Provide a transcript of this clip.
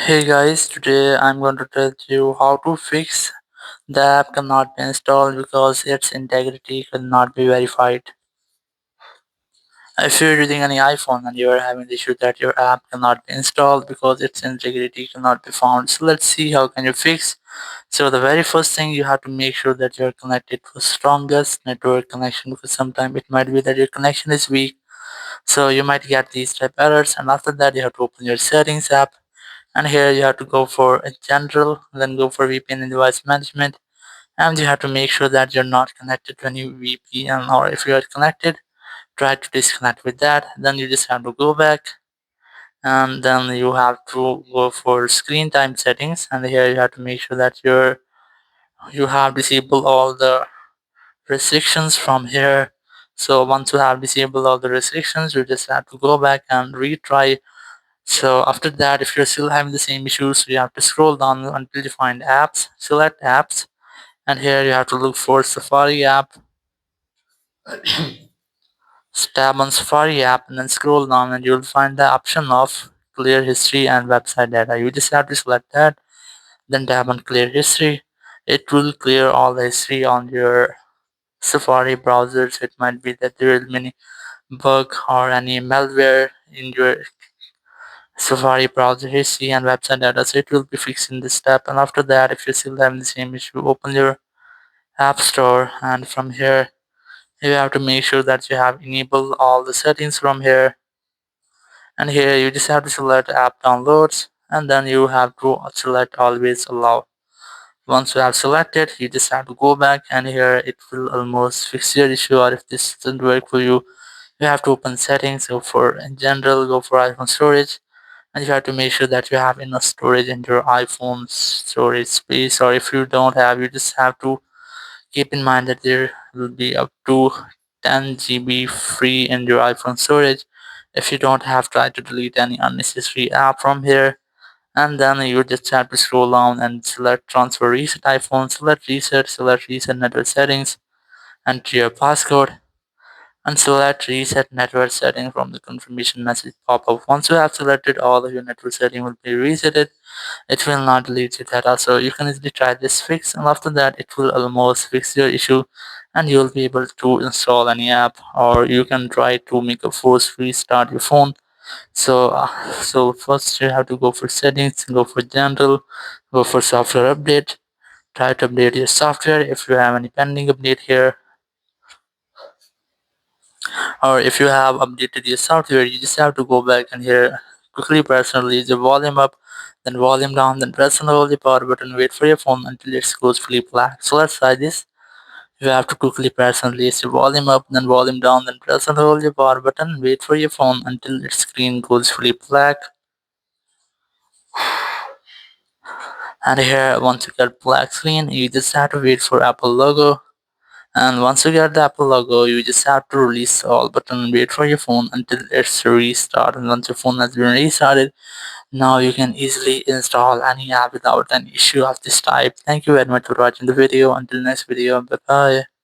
Hey guys, today I'm going to tell you how to fix the app cannot be installed because its integrity cannot be verified. If you're using any iPhone and you are having the issue that your app cannot be installed because its integrity cannot be found, so let's see how can you fix. So the very first thing, you have to make sure that you're connected to the strongest network connection, because sometimes it might be that your connection is weak, so you might get these type errors. And after that, you have to open your settings app, and here you have to go for a general, then go for VPN and device management, and you have to make sure that you're not connected to any VPN, or if you are connected, try to disconnect with that. Then you just have to go back, and then you have to go for screen time settings, and here you have to make sure that you have disabled all the restrictions from here. So once you have disabled all the restrictions, you just have to go back and retry. So after that, if you're still having the same issues, you have to scroll down until you find apps, select apps, and here you have to look for Safari app, tab on Safari app, and then scroll down and you'll find the option of clear history and website data. You just have to select that, then tab on clear history. It will clear all the history on your Safari browser. So it might be that there is many bug or any malware in your Safari browser history and website data, so it will be fixed in this step. And after that, if you're still having the same issue, open your app store, and from here you have to make sure that you have enabled all the settings from here. And here you just have to select app downloads, and then you have to select always allow. Once you have selected, you just have to go back, and here it will almost fix your issue. Or if this doesn't work for you, you have to open settings, go for in general, go for iPhone storage, and you have to make sure that you have enough storage in your iPhone storage space. Or if you don't have, you just have to keep in mind that there will be up to 10 GB free in your iPhone storage. If you don't have, try to delete any unnecessary app from here, and then you just have to scroll down and select transfer reset iPhone, select reset network settings, enter your passcode, and select reset network setting from the confirmation message pop-up. Once you have selected, all of your network setting will be resetted. It will not delete your data, so you can easily try this fix, and after that it will almost fix your issue, and you'll be able to install any app, or you can try to make a force restart your phone. So first you have to go for settings, go for general, go for software update, try to update your software if you have any pending update here, or if you have updated your software, you just have to go back and here quickly press and release your volume up, then volume down, then press and hold the power button, wait for your phone until it goes fully black. So let's try this. You have to quickly press and release your volume up, then volume down, then press and hold your power button, wait for your phone until its screen goes fully black. And here, once you get black screen, you just have to wait for Apple logo. And once you get the Apple logo, you just have to release all button and wait for your phone until it's restarted. And once your phone has been restarted, now you can easily install any app without an issue of this type. Thank you very much for watching the video. Until next video, bye bye.